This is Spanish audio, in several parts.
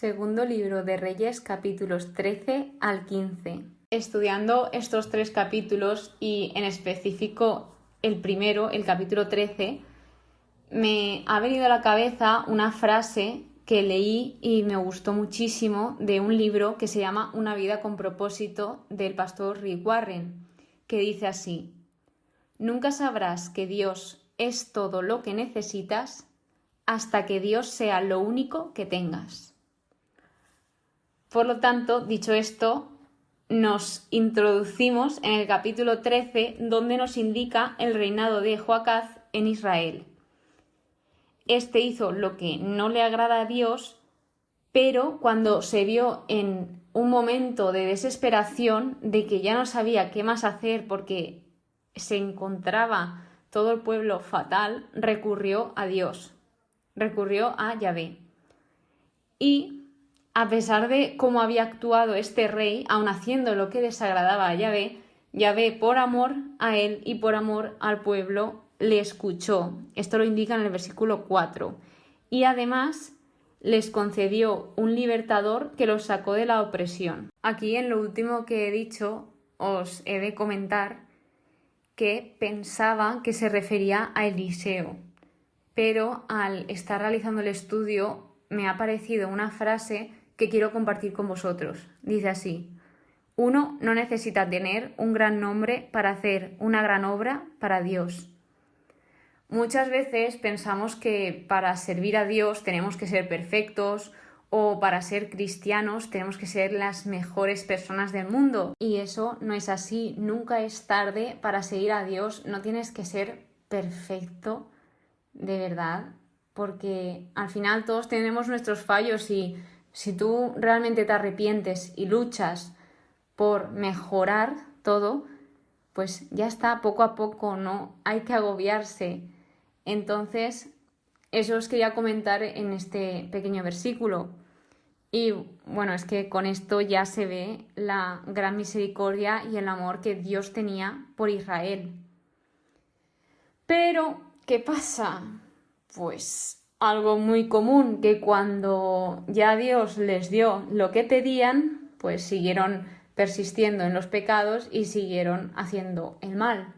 Segundo libro de Reyes, capítulos 13 al 15. Estudiando estos 3 capítulos y en específico el primero, el capítulo 13, me ha venido a la cabeza una frase que leí y me gustó muchísimo de un libro que se llama Una vida con propósito del pastor Rick Warren, que dice así: nunca sabrás que Dios es todo lo que necesitas hasta que Dios sea lo único que tengas. Por lo tanto, dicho esto, nos introducimos en el capítulo 13, donde nos indica el reinado de Joacaz en Israel. Este hizo lo que no le agrada a Dios, pero cuando se vio en un momento de desesperación, de que ya no sabía qué más hacer porque se encontraba todo el pueblo fatal, recurrió a Dios, recurrió a Yahvé. Y a pesar de cómo había actuado este rey, aun haciendo lo que desagradaba a Yahvé, Yahvé, por amor a él y por amor al pueblo, le escuchó. Esto lo indica en el versículo 4. Y además les concedió un libertador que los sacó de la opresión. Aquí, en lo último que he dicho, os he de comentar que pensaba que se refería a Eliseo. Pero al estar realizando el estudio me ha aparecido una frase que quiero compartir con vosotros. Dice así: uno no necesita tener un gran nombre para hacer una gran obra para Dios. Muchas veces pensamos que para servir a Dios tenemos que ser perfectos, o para ser cristianos tenemos que ser las mejores personas del mundo. Y eso no es así. Nunca es tarde para seguir a Dios. No tienes que ser perfecto, de verdad, porque al final todos tenemos nuestros fallos, y si tú realmente te arrepientes y luchas por mejorar todo, pues ya está, poco a poco, no hay que agobiarse. Entonces, eso os quería comentar en este pequeño versículo. Y bueno, es que con esto ya se ve la gran misericordia y el amor que Dios tenía por Israel. Pero, ¿qué pasa? Pues algo muy común, que cuando ya Dios les dio lo que pedían, pues siguieron persistiendo en los pecados y siguieron haciendo el mal.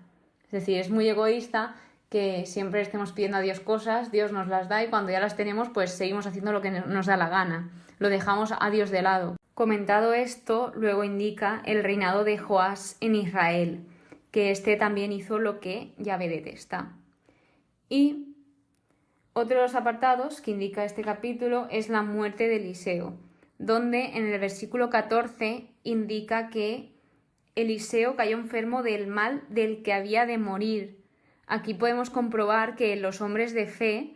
Es decir, es muy egoísta que siempre estemos pidiendo a Dios cosas, Dios nos las da y cuando ya las tenemos, pues seguimos haciendo lo que nos da la gana. Lo dejamos a Dios de lado. Comentado esto, luego indica el reinado de Joás en Israel, que este también hizo lo que Yahvé detesta. Y otro de los apartados que indica este capítulo es la muerte de Eliseo, donde en el versículo 14 indica que Eliseo cayó enfermo del mal del que había de morir. Aquí podemos comprobar que los hombres de fe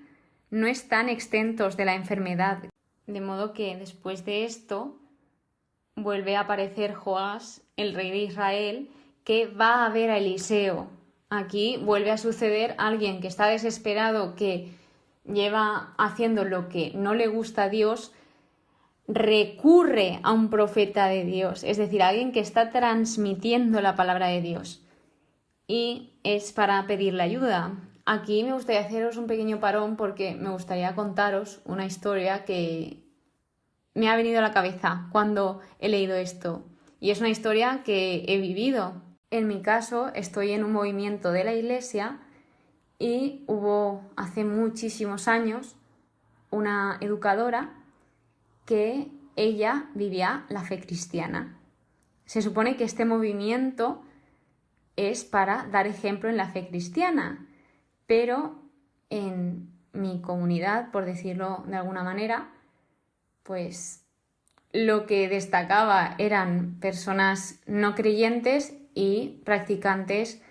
no están exentos de la enfermedad. De modo que después de esto vuelve a aparecer Joás, el rey de Israel, que va a ver a Eliseo. Aquí vuelve a suceder alguien que está desesperado, que lleva haciendo lo que no le gusta a Dios, recurre a un profeta de Dios, es decir, alguien que está transmitiendo la palabra de Dios, y es para pedirle ayuda. Aquí me gustaría haceros un pequeño parón porque me gustaría contaros una historia que me ha venido a la cabeza cuando he leído esto, y es una historia que he vivido. En mi caso, estoy en un movimiento de la Iglesia y hubo hace muchísimos años una educadora que ella vivía la fe cristiana. Se supone que este movimiento es para dar ejemplo en la fe cristiana, pero en mi comunidad, por decirlo de alguna manera, pues lo que destacaba eran personas no creyentes y practicantes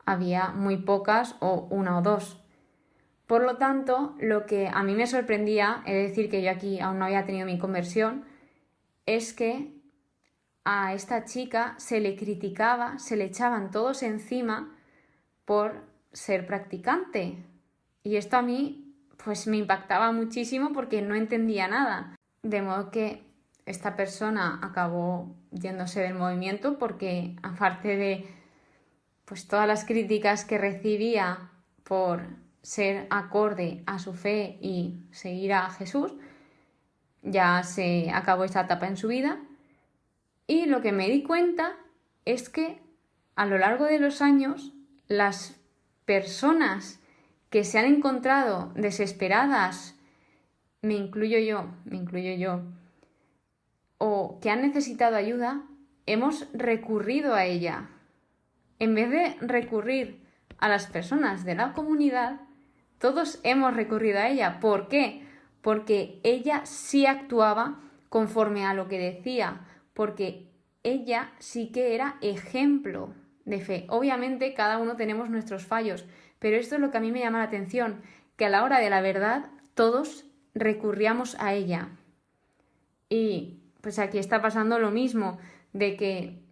había muy pocas, o una o dos. Por lo tanto, lo que a mí me sorprendía, es decir, que yo aquí aún no había tenido mi conversión, es que a esta chica se le criticaba, se le echaban todos encima por ser practicante. Y esto a mí pues me impactaba muchísimo porque no entendía nada. De modo que esta persona acabó yéndose del movimiento porque, aparte de pues todas las críticas que recibía por ser acorde a su fe y seguir a Jesús, ya se acabó esta etapa en su vida. Y lo que me di cuenta es que a lo largo de los años, las personas que se han encontrado desesperadas, me incluyo yo, o que han necesitado ayuda, hemos recurrido a ella. En vez de recurrir a las personas de la comunidad, todos hemos recurrido a ella. ¿Por qué? Porque ella sí actuaba conforme a lo que decía, porque ella sí que era ejemplo de fe. Obviamente cada uno tenemos nuestros fallos, pero esto es lo que a mí me llama la atención, que a la hora de la verdad todos recurríamos a ella. Y pues aquí está pasando lo mismo, de que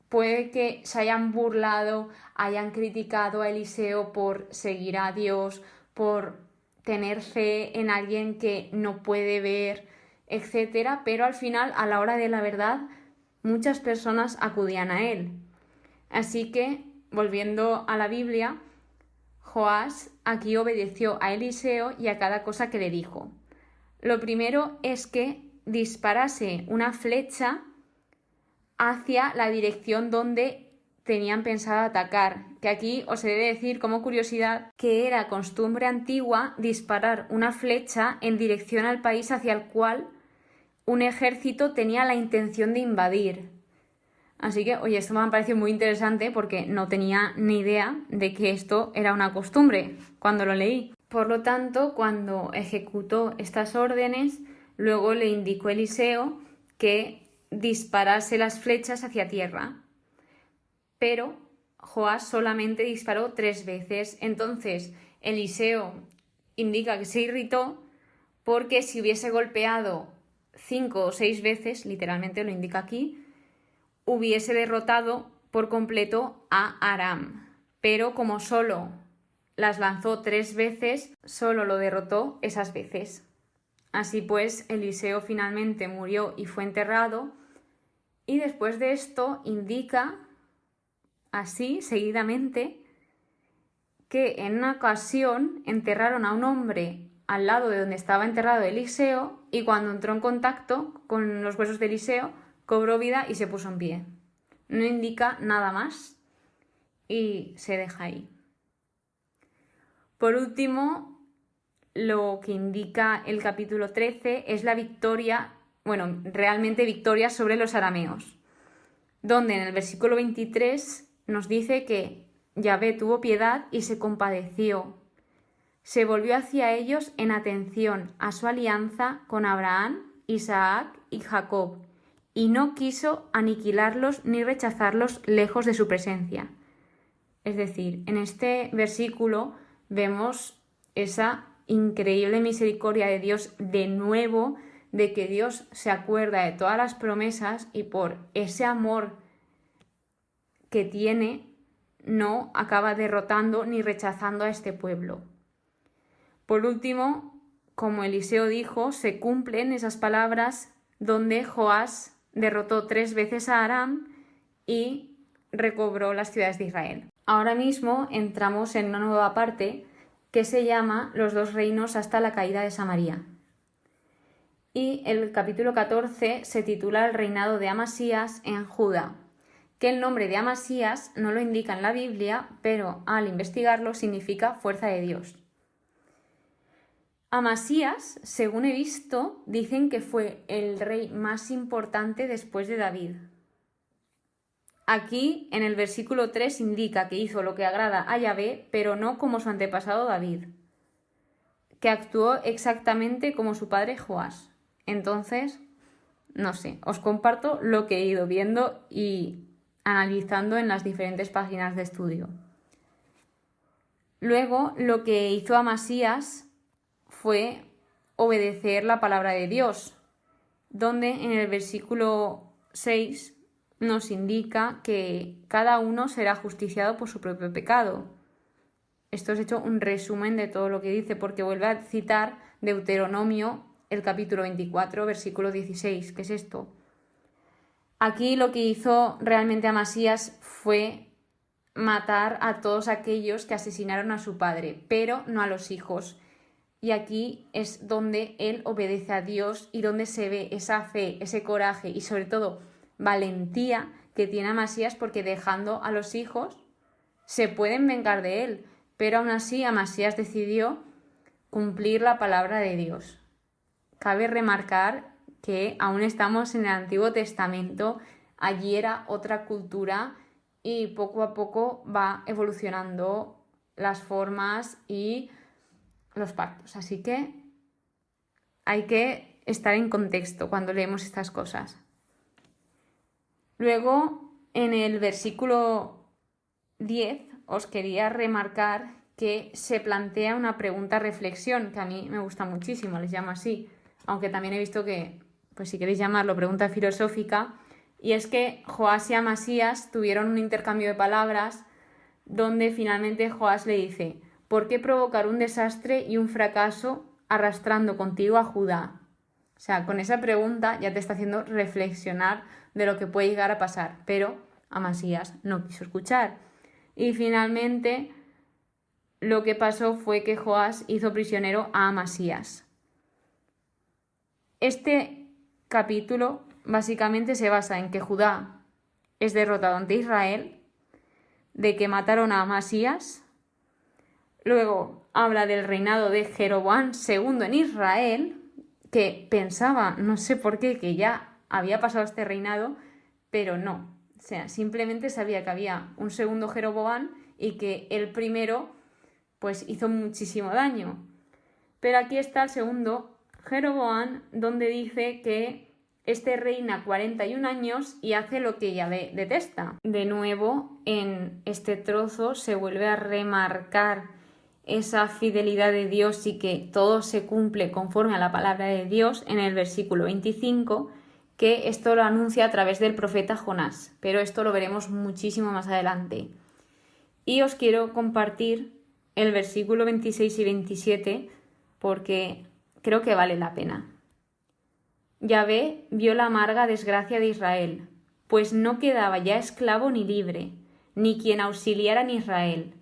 puede que se hayan burlado, hayan criticado a Eliseo por seguir a Dios, por tener fe en alguien que no puede ver, etcétera, pero al final, a la hora de la verdad, muchas personas acudían a él. Así que, volviendo a la Biblia, Joás aquí obedeció a Eliseo y a cada cosa que le dijo. Lo primero es que disparase una flecha hacia la dirección donde tenían pensado atacar, que aquí os he de decir como curiosidad que era costumbre antigua disparar una flecha en dirección al país hacia el cual un ejército tenía la intención de invadir. Así que, oye, esto me ha parecido muy interesante porque no tenía ni idea de que esto era una costumbre cuando lo leí. Por lo tanto, cuando ejecutó estas órdenes, luego le indicó Eliseo que disparase las flechas hacia tierra. Pero Joás solamente disparó 3 veces. Entonces, Eliseo indica que se irritó porque si hubiese golpeado 5 o 6 veces, literalmente lo indica aquí, hubiese derrotado por completo a Aram. Pero como solo las lanzó 3 veces, solo lo derrotó esas veces. Así pues, Eliseo finalmente murió y fue enterrado, y después de esto indica, así, seguidamente, que en una ocasión enterraron a un hombre al lado de donde estaba enterrado Eliseo, y cuando entró en contacto con los huesos de Eliseo, cobró vida y se puso en pie. No indica nada más y se deja ahí. Por último, lo que indica el capítulo 13 es la victoria, realmente victoria sobre los arameos, donde en el versículo 23 nos dice que Yahvé tuvo piedad y se compadeció. Se volvió hacia ellos en atención a su alianza con Abraham, Isaac y Jacob, y no quiso aniquilarlos ni rechazarlos lejos de su presencia. Es decir, en este versículo vemos esa increíble misericordia de Dios de nuevo, de que Dios se acuerda de todas las promesas y por ese amor que tiene no acaba derrotando ni rechazando a este pueblo. Por último, como Eliseo dijo, se cumplen esas palabras donde Joás derrotó 3 veces a Aram y recobró las ciudades de Israel. Ahora mismo entramos en una nueva parte que se llama Los 2 reinos hasta la caída de Samaria. Y el capítulo 14 se titula El reinado de Amasías en Judá, que el nombre de Amasías no lo indica en la Biblia, pero al investigarlo significa fuerza de Dios. Amasías, según he visto, dicen que fue el rey más importante después de David. Aquí, en el versículo 3, indica que hizo lo que agrada a Yahvé, pero no como su antepasado David, que actuó exactamente como su padre Joás. Entonces, no sé, os comparto lo que he ido viendo y analizando en las diferentes páginas de estudio. Luego, lo que hizo Amasías fue obedecer la palabra de Dios, donde en el versículo 6 nos indica que cada uno será justiciado por su propio pecado. Esto es hecho un resumen de todo lo que dice, porque vuelve a citar Deuteronomio, el capítulo 24, versículo 16, que es esto. Aquí lo que hizo realmente Amasías fue matar a todos aquellos que asesinaron a su padre, pero no a los hijos. y aquí es donde él obedece a Dios y donde se ve esa fe, ese coraje y sobre todo valentía que tiene Amasías, porque dejando a los hijos se pueden vengar de él, pero aún así Amasías decidió cumplir la palabra de Dios. Cabe remarcar que aún estamos en el Antiguo Testamento, allí era otra cultura y poco a poco va evolucionando las formas y los pactos. Así que hay que estar en contexto cuando leemos estas cosas. Luego, en el versículo 10, os quería remarcar que se plantea una pregunta-reflexión, que a mí me gusta muchísimo, les llamo así, aunque también he visto que, pues si queréis llamarlo pregunta filosófica, y es que Joás y Amasías tuvieron un intercambio de palabras donde finalmente Joás le dice: ¿por qué provocar un desastre y un fracaso arrastrando contigo a Judá? O sea, con esa pregunta ya te está haciendo reflexionar de lo que puede llegar a pasar, pero Amasías no quiso escuchar. Y finalmente lo que pasó fue que Joás hizo prisionero a Amasías. Este capítulo básicamente se basa en que Judá es derrotado ante Israel, de que mataron a Amasías. Luego habla del reinado de Jeroboam II en Israel, que pensaba, no sé por qué, que ya había pasado este reinado, pero no. O sea, simplemente sabía que había un segundo Jeroboam y que el primero pues hizo muchísimo daño. Pero aquí está el segundo Jeroboam, donde dice que este reina 41 años y hace lo que Yahvé detesta. De nuevo, en este trozo se vuelve a remarcar esa fidelidad de Dios y que todo se cumple conforme a la palabra de Dios en el versículo 25, que esto lo anuncia a través del profeta Jonás, pero esto lo veremos muchísimo más adelante. Y os quiero compartir el versículo 26 y 27 porque creo que vale la pena. Yahvé vio la amarga desgracia de Israel, pues no quedaba ya esclavo ni libre, ni quien auxiliara en Israel.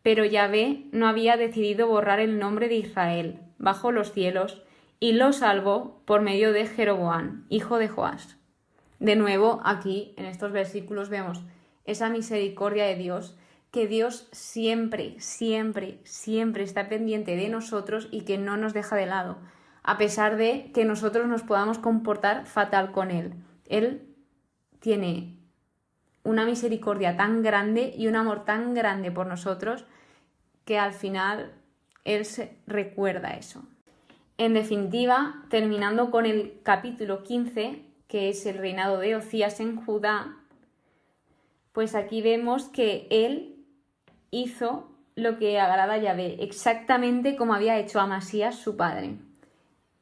Pero Yahvé no había decidido borrar el nombre de Israel bajo los cielos y lo salvó por medio de Jeroboam, hijo de Joás. De nuevo, aquí en estos versículos vemos esa misericordia de Dios, que Dios siempre, siempre, siempre está pendiente de nosotros y que no nos deja de lado, a pesar de que nosotros nos podamos comportar fatal con Él. Él tiene una misericordia tan grande y un amor tan grande por nosotros que al final Él se recuerda eso. En definitiva, terminando con el capítulo 15, que es el reinado de Ocías en Judá, pues aquí vemos que él hizo lo que agrada a Yahvé, exactamente como había hecho Amasías su padre.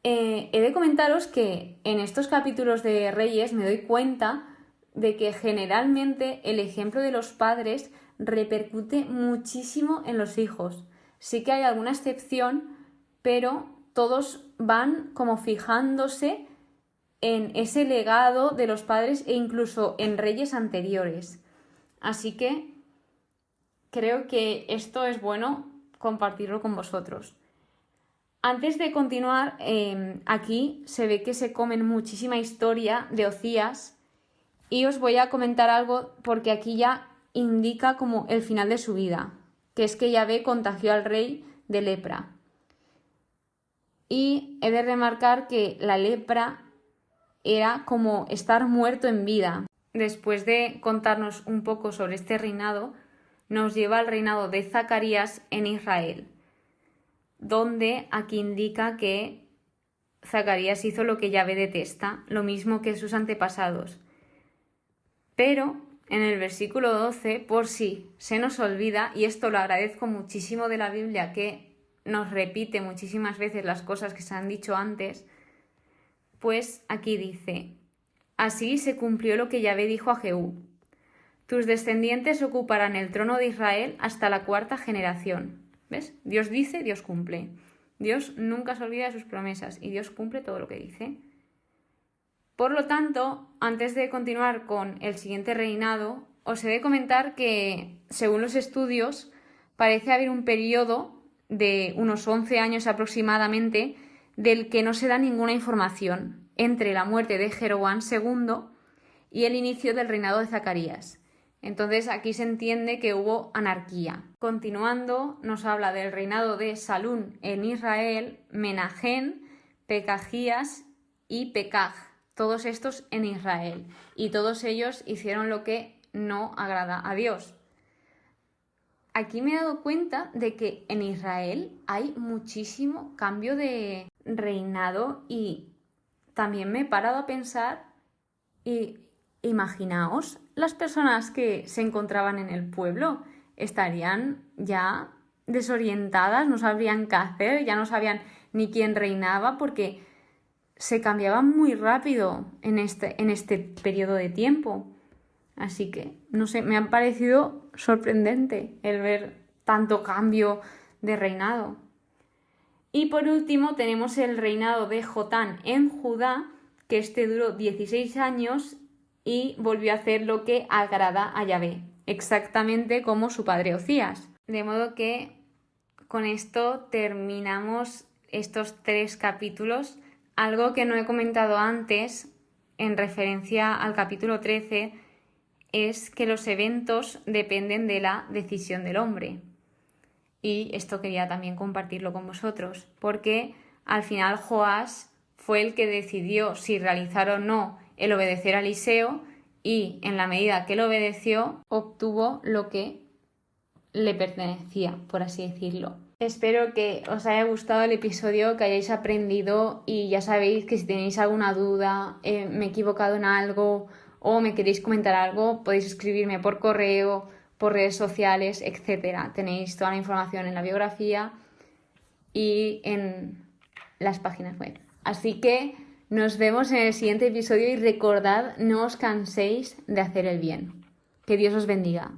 He de comentaros que en estos capítulos de Reyes me doy cuenta de que generalmente el ejemplo de los padres repercute muchísimo en los hijos. Sí que hay alguna excepción, pero todos van como fijándose en ese legado de los padres e incluso en reyes anteriores. Así que creo que esto es bueno compartirlo con vosotros. Antes de continuar, aquí se ve que se comen muchísima historia de Ocías y os voy a comentar algo porque aquí ya indica como el final de su vida, que es que Yahvé contagió al rey de lepra. Y he de remarcar que la lepra era como estar muerto en vida. Después de contarnos un poco sobre este reinado, nos lleva al reinado de Zacarías en Israel, donde aquí indica que Zacarías hizo lo que Yahvé detesta, lo mismo que sus antepasados. Pero en el versículo 12, por si se nos olvida, y esto lo agradezco muchísimo de la Biblia, que nos repite muchísimas veces las cosas que se han dicho antes, pues aquí dice: así se cumplió lo que Yahvé dijo a Jehú: tus descendientes ocuparán el trono de Israel hasta la 4ª generación. ¿Ves? Dios dice, Dios cumple. Dios nunca se olvida de sus promesas y Dios cumple todo lo que dice. Por lo tanto, antes de continuar con el siguiente reinado, os he de comentar que, según los estudios, parece haber un periodo de unos 11 años aproximadamente, del que no se da ninguna información entre la muerte de Jeroboam II y el inicio del reinado de Zacarías. Entonces aquí se entiende que hubo anarquía. Continuando, nos habla del reinado de Salún en Israel, Menahem, Pekajías y Pekaj, todos estos en Israel, y todos ellos hicieron lo que no agrada a Dios. Aquí me he dado cuenta de que en Israel hay muchísimo cambio de reinado y también me he parado a pensar y imaginaos las personas que se encontraban en el pueblo, estarían ya desorientadas, no sabrían qué hacer, ya no sabían ni quién reinaba porque se cambiaba muy rápido en este periodo de tiempo. Así que, no sé, me ha parecido sorprendente el ver tanto cambio de reinado. Y por último tenemos el reinado de Jotán en Judá, que duró 16 años y volvió a hacer lo que agrada a Yahvé, exactamente como su padre Ocías. De modo que con esto terminamos estos 3 capítulos. Algo que no he comentado antes en referencia al capítulo 13 es que los eventos dependen de la decisión del hombre. Y esto quería también compartirlo con vosotros, porque al final Joás fue el que decidió si realizar o no el obedecer a Eliseo, y en la medida que lo obedeció, obtuvo lo que le pertenecía, por así decirlo. Espero que os haya gustado el episodio, que hayáis aprendido, y ya sabéis que si tenéis alguna duda, me he equivocado en algo o me queréis comentar algo, podéis escribirme por correo, por redes sociales, etc. Tenéis toda la información en la biografía y en las páginas web. Así que nos vemos en el siguiente episodio y recordad, no os canséis de hacer el bien. Que Dios os bendiga.